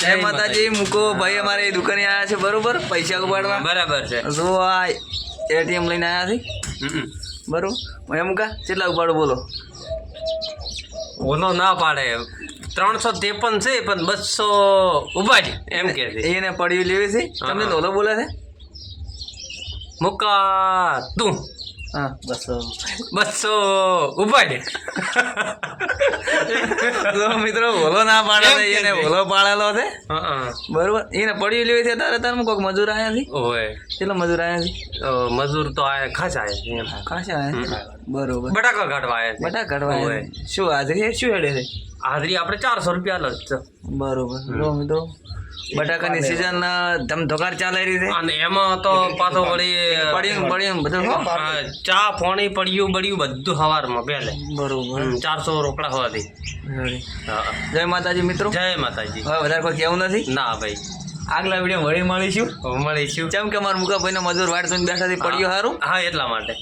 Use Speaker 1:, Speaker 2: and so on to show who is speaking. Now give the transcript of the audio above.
Speaker 1: જય માતાજી. મૂકો ભાઈ અમારે દુકાને આવ્યા છે બરોબર પૈસા ઉપાડવા.
Speaker 2: બરાબર છે.
Speaker 1: તો આ એટીએમ લઈને આવ્યા છે બરોબર. મેં મૂકા કેટલા ઉપાડો બોલો.
Speaker 2: ઓનો ના પાડે 353 છે પણ 200 ઉપાડી એમ કે છે.
Speaker 1: એને પડ્યું લેવી છે તમને ઓલો બોલે છે
Speaker 2: મુકા તું
Speaker 1: હા
Speaker 2: 200 ઉપાડી.
Speaker 1: તો મિત્રો ઓલો ના પાડે છે એને ઓલો પાડેલો છે બરોબર. એને પડ્યું લેવી છે તારે તારમાં કોઈક મજૂર આવ્યા છે.
Speaker 2: ઓય
Speaker 1: કેટલા મજૂર આવ્યા છે.
Speaker 2: મજૂર તો આ ખાસ આયા છે.
Speaker 1: ખાસા આવ્યા છે બરોબર.
Speaker 2: બટાકા કાઢવા આયા છે.
Speaker 1: બટા કાઢવા આવ્યા છે. શું હાજરી શું હેડે છે.
Speaker 2: હાજરી આપણે 400 રૂપિયા લ છે.
Speaker 1: બરોબર. જો મિત્રો બટાકાની સિઝન ધમધોકાર ચાલે રહી છે
Speaker 2: અને એમાં તો પાછો વળી
Speaker 1: પડ્યું બધું
Speaker 2: ચા પાણી પડ્યું બધું સવારમાં પહેલે
Speaker 1: બરોબર.
Speaker 2: 400 રોકડા હોવાથી.
Speaker 1: જય માતાજી મિત્રો.
Speaker 2: જય માતાજી.
Speaker 1: હવે વધારે કોઈ કહેવું નથી.
Speaker 2: ના ભાઈ
Speaker 1: આગલા વિડીયો વળી મળીશું.
Speaker 2: મળીશું.
Speaker 1: જેમ કે મારા મુકા ભાઈ મજૂર વાડ તો બેઠાથી પડ્યો સારું.
Speaker 2: હા એટલા માટે.